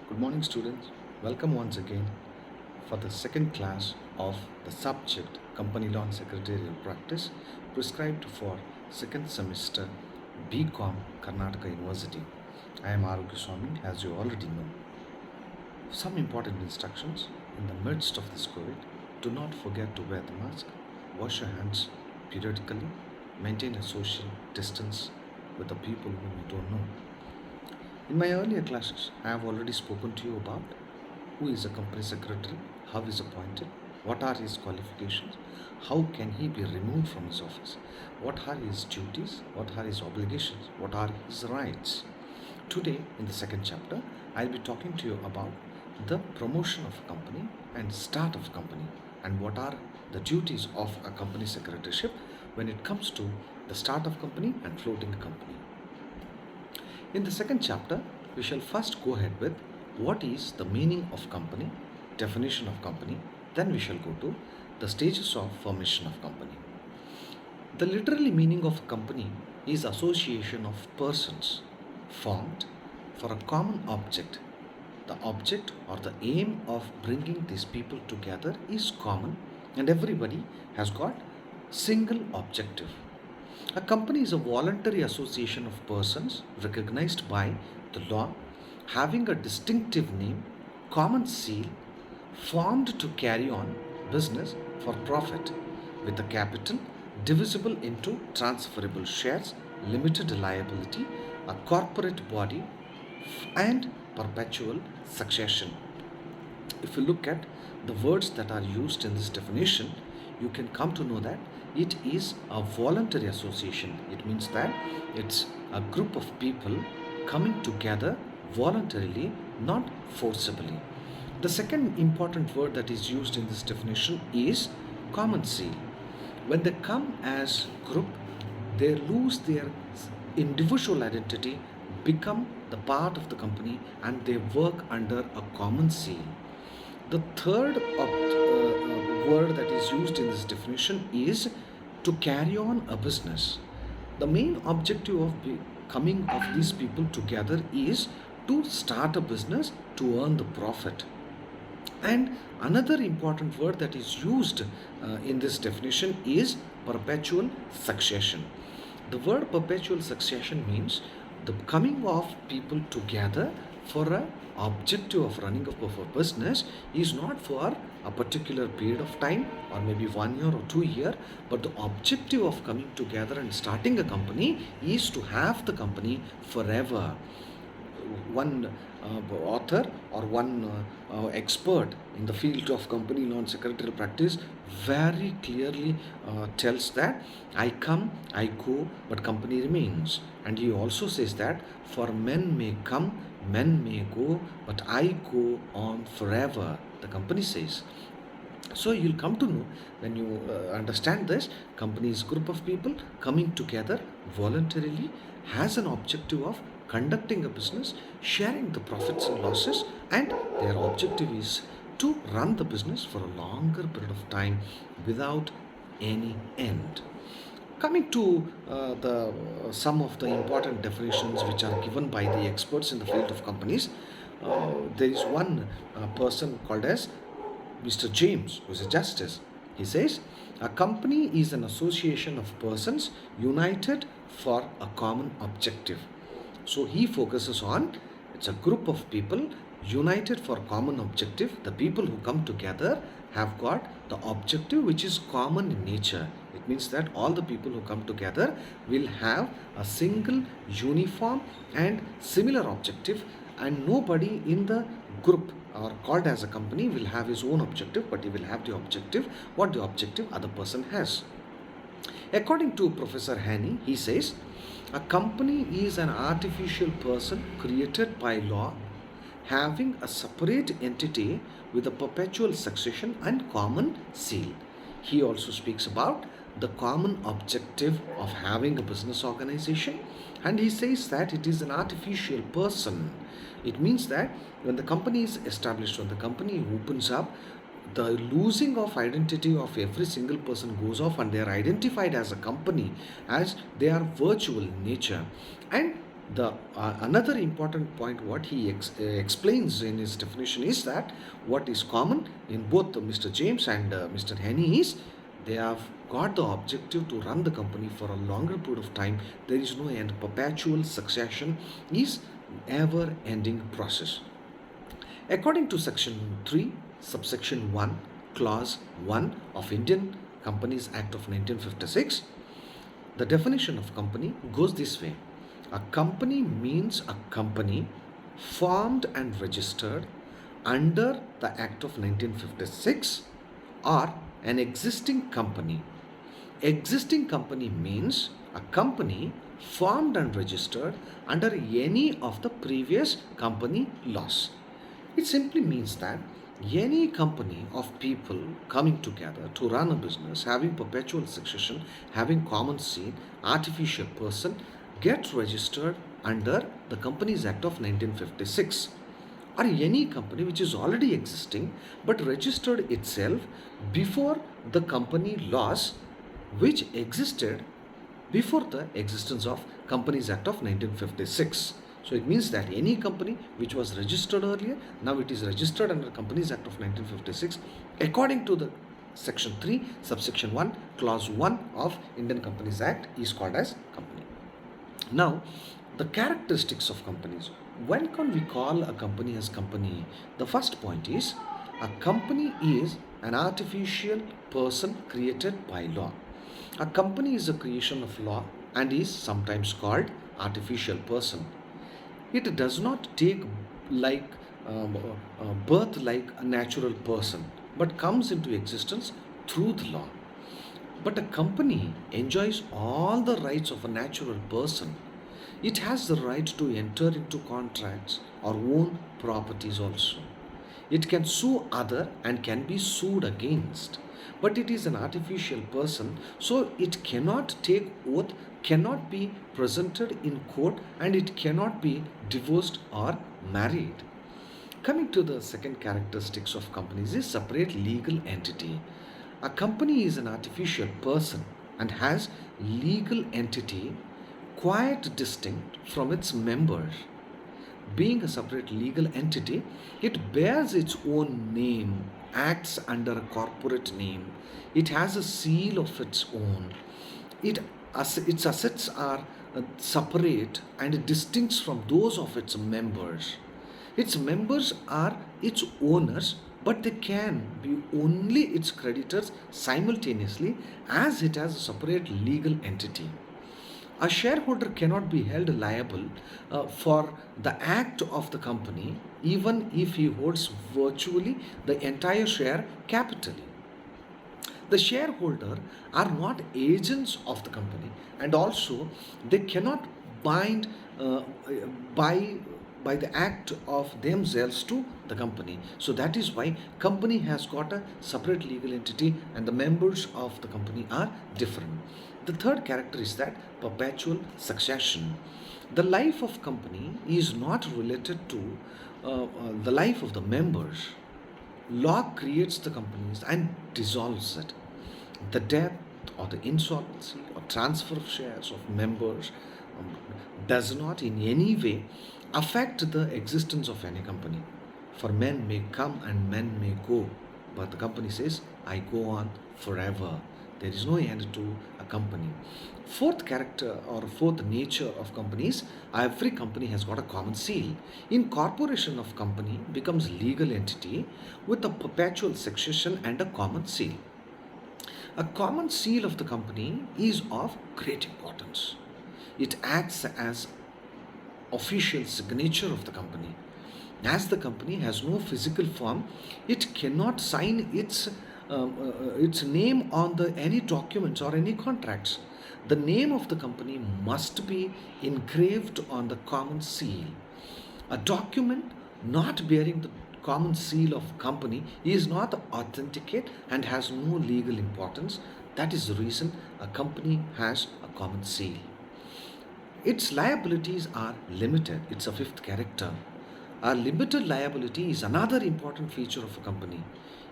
Good morning, students. Welcome once again for the second class of the subject Company Law and Secretarial Practice prescribed for second semester BCom Karnataka University. I am Arugya Swami, as you already know. Some important instructions in the midst of this COVID: do not forget to wear the mask, wash your hands periodically, maintain a social distance with the people whom you don't know. In my earlier classes, I have already spoken to you about who is a company secretary, how he is appointed, what are his qualifications, how can he be removed from his office, what are his duties, what are his obligations, what are his rights. Today, in the second chapter, I'll be talking to you about the promotion of a company and start of a company, and what are the duties of a company secretaryship when it comes to the start of company and floating a company. In the second chapter, we shall first go ahead with what is the meaning of company, definition of company, then we shall go to the stages of formation of company. The literal meaning of company is association of persons formed for a common object. The object or the aim of bringing these people together is common, and everybody has got single objective. A company is a voluntary association of persons recognized by the law, having a distinctive name, common seal, formed to carry on business for profit, with a capital divisible into transferable shares, limited liability, a corporate body, and perpetual succession. If you look at the words that are used in this definition, you can come to know that it is a voluntary association. It means that it's a group of people coming together voluntarily, not forcibly. The second important word that is used in this definition is common seal. When they come as group, they lose their individual identity, become the part of the company, and they work under a common seal. The third word that is used in this definition is to carry on a business. The main objective of coming of these people together is to start a business to earn the profit. And another important word that is used in this definition is perpetual succession. The word perpetual succession means the coming of people together for a objective of running of a business is not for a particular period of time or maybe 1 year or 2 year, but the objective of coming together and starting a company is to have the company forever. One author or one expert in the field of company law and secretarial practice very clearly tells that I come, I go, but company remains. And he also says that for men may come, men may go, but I go on forever, the company says. So you'll come to know when you understand this, company is group of people coming together voluntarily, has an objective of conducting a business, sharing the profits and losses, and their objective is to run the business for a longer period of time without any end. Coming to the some of the important definitions which are given by the experts in the field of companies, there is one person called as Mr. James, who is a justice. He says, a company is an association of persons united for a common objective. So he focuses on it's a group of people united for common objective. The people who come together have got the objective which is common in nature. It means that all the people who come together will have a single, uniform, and similar objective, and nobody in the group or called as a company will have his own objective, but he will have the objective what the objective other person has. According to Professor Haney, he says a company is an artificial person created by law having a separate entity with a perpetual succession and common seal. He also speaks about the common objective of having a business organization, and he says that it is an artificial person. It means that when the company is established, when the company opens up, the losing of identity of every single person goes off, and they are identified as a company as they are virtual in nature, and The another important point what he explains in his definition is that what is common in both Mr. James and Mr. Henny is they have got the objective to run the company for a longer period of time. There is no end. Perpetual succession is ever ending process. According to section 3 subsection 1 clause 1 of Indian Companies Act of 1956, the definition of company goes this way. A company means a company formed and registered under the Act of 1956 or an existing company. Existing company means a company formed and registered under any of the previous company laws. It simply means that any company of people coming together to run a business, having perpetual succession, having common seat, artificial person, gets registered under the Companies Act of 1956. Or any company which is already existing but registered itself before the company laws which existed before the existence of Companies Act of 1956. So it means that any company which was registered earlier, now it is registered under Companies Act of 1956 according to the section 3 subsection 1 clause 1 of Indian Companies Act is called as company. Now, the characteristics of companies. When can we call a company as company? The first point is a company is an artificial person created by law. A company is a creation of law and is sometimes called artificial person. It does not take like birth like a natural person, but comes into existence through the law. But a company enjoys all the rights of a natural person. It has the right to enter into contracts or own properties also. It can sue other and can be sued against. But it is an artificial person, so it cannot take oath, cannot be presented in court, and it cannot be divorced or married. Coming to the second characteristics of companies is separate legal entity. A company is an artificial person and has legal entity quite distinct from its members. Being a separate legal entity, it bears its own name, acts under a corporate name, it has a seal of its own. It, its assets are separate and distinct from those of its members. Its members are its owners, but they can be only its creditors simultaneously as it has a separate legal entity. A shareholder cannot be held liable for the act of the company even if he holds virtually the entire share capitally. The shareholder are not agents of the company, and also they cannot bind by by the act of themselves to the company. So that is why company has got a separate legal entity and the members of the company are different. The third character is that perpetual succession. The life of company is not related to the life of the members. Law creates the companies and dissolves it. The death or the insolvency or transfer of shares of members um, does not in any way affect the existence of any company. For men may come and men may go, but the company says, I go on forever. There is no end to a company. Fourth character or fourth nature of companies, every company has got a common seal. Incorporation of company becomes legal entity with a perpetual succession and a common seal. A common seal of the company is of great importance. It acts as official signature of the company. As the company has no physical form, it cannot sign its name on the any documents or any contracts. The name of the company must be engraved on the common seal. A document not bearing the common seal of company is not authenticate and has no legal importance. That is the reason a company has a common seal. Its liabilities are limited. It's a fifth character. A limited liability is another important feature of a company.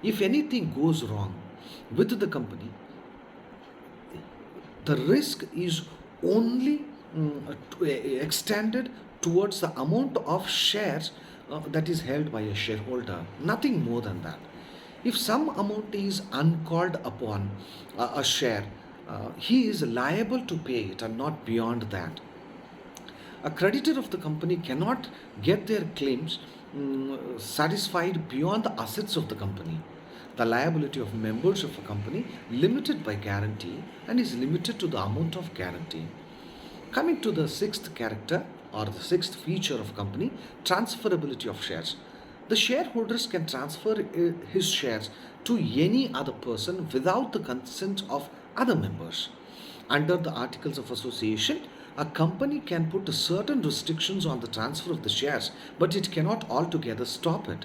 If anything goes wrong with the company, the risk is only extended towards the amount of shares that is held by a shareholder, nothing more than that. If some amount is uncalled upon a share, he is liable to pay it and not beyond that. A creditor of the company cannot get their claims satisfied beyond the assets of the company. The liability of members of a company limited by guarantee and is limited to the amount of guarantee. Coming to the sixth character or the sixth feature of company, transferability of shares. The shareholders can transfer his shares to any other person without the consent of other members. Under the Articles of Association, a company can put certain restrictions on the transfer of the shares, but it cannot altogether stop it.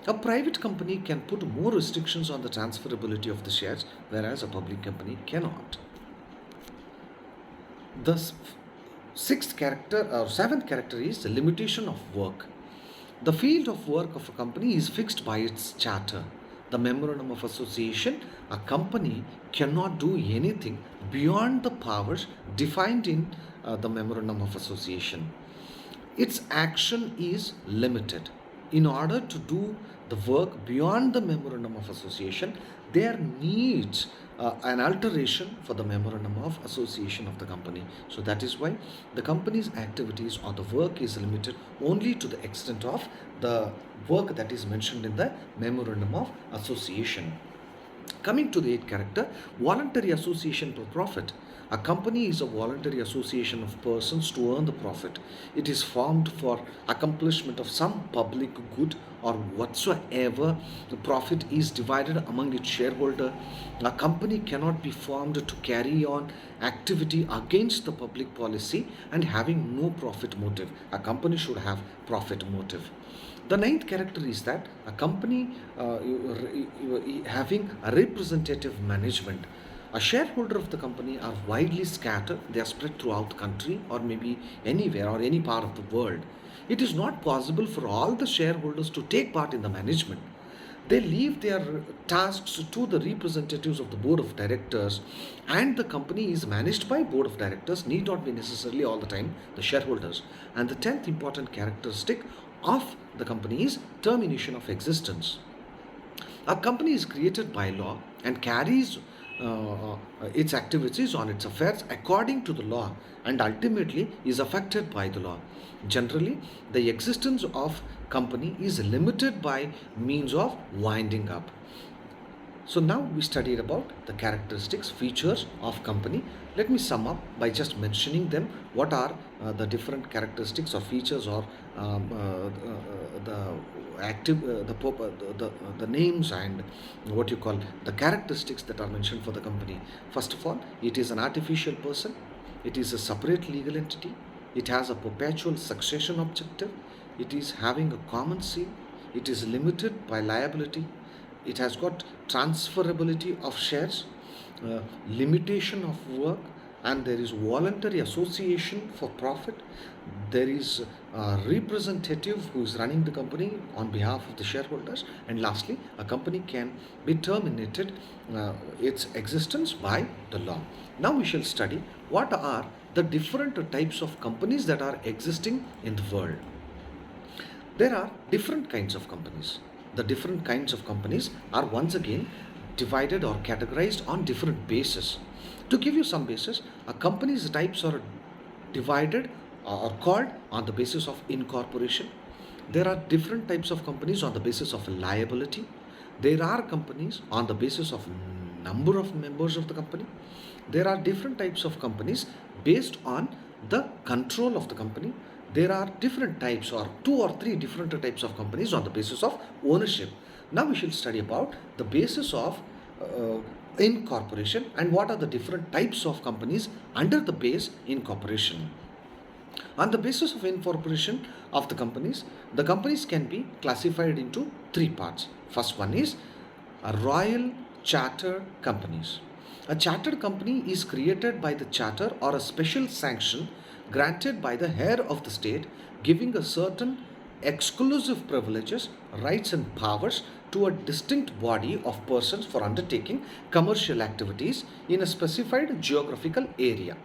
A private company can put more restrictions on the transferability of the shares, whereas a public company cannot. The sixth character or seventh character is the limitation of work. The field of work of a company is fixed by its charter. The memorandum of association, a company cannot do anything beyond the powers defined in the memorandum of association. Its action is limited. In order to do the work beyond the memorandum of association, there needs an alteration for the memorandum of association of the company. So that is why the company's activities or the work is limited only to the extent of the work that is mentioned in the memorandum of association. Coming to the eighth character, voluntary association for profit. A company is a voluntary association of persons to earn the profit. It is formed for accomplishment of some public good or whatsoever the profit is divided among its shareholder. A company cannot be formed to carry on activity against the public policy and having no profit motive. A company should have profit motive. The ninth character is that a company having a representative management. A shareholder of the company are widely scattered, they are spread throughout the country or maybe anywhere or any part of the world. It is not possible for all the shareholders to take part in the management. They leave their tasks to the representatives of the board of directors, and the company is managed by board of directors, need not be necessarily all the time the shareholders. And the 10th important characteristic of the company is termination of existence. A company is created by law and carries its activities on its affairs according to the law and ultimately is affected by the law. Generally, the existence of company is limited by means of winding up. So now we studied about the characteristics, features of company. Let me sum up by just mentioning them. What are the different characteristics or features or the active, the names and what you call the characteristics that are mentioned for the company. First of all, it is an artificial person. It is a separate legal entity. It has a perpetual succession objective. It is having a common seal. It is limited by liability. It has got transferability of shares, limitation of work, and there is voluntary association for profit. There is a representative who is running the company on behalf of the shareholders, and lastly, a company can be terminated its existence by the law. Now we shall study what are the different types of companies that are existing in the world. There are different kinds of companies. The different kinds of companies are once again divided or categorized on different bases. To give you some basis, a company's types are divided or called on the basis of incorporation. There are different types of companies on the basis of liability. There are companies on the basis of number of members of the company. There are different types of companies based on the control of the company. There are different types or two or three different types of companies on the basis of ownership. Now we shall study about the basis of incorporation and what are the different types of companies under the base incorporation. On the basis of incorporation of the companies can be classified into three parts. First one is a royal charter companies. A chartered company is created by the charter or a special sanction granted by the head of the state, giving a certain exclusive privileges, rights, and powers to a distinct body of persons for undertaking commercial activities in a specified geographical area.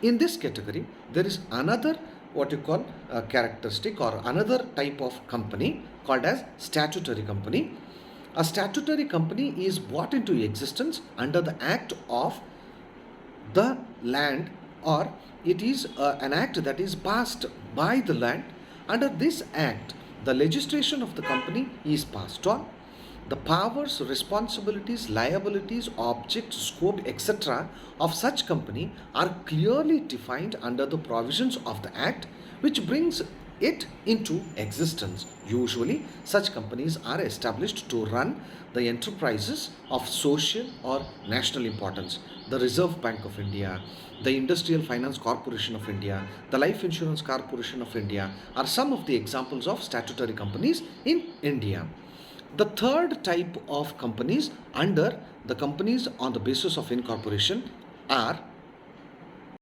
In this category, there is another what you call a characteristic or another type of company called as statutory company. A statutory company is brought into existence under the act of the land, or it is an act that is passed by the land. Under this act, the legislation of the company is passed on. The powers, responsibilities, liabilities, objects, scope, etc. of such company are clearly defined under the provisions of the act, which brings it into existence. Usually, such companies are established to run the enterprises of social or national importance. The Reserve Bank of India, the Industrial Finance Corporation of India, the Life Insurance Corporation of India are some of the examples of statutory companies in India. The third type of companies under the companies on the basis of incorporation are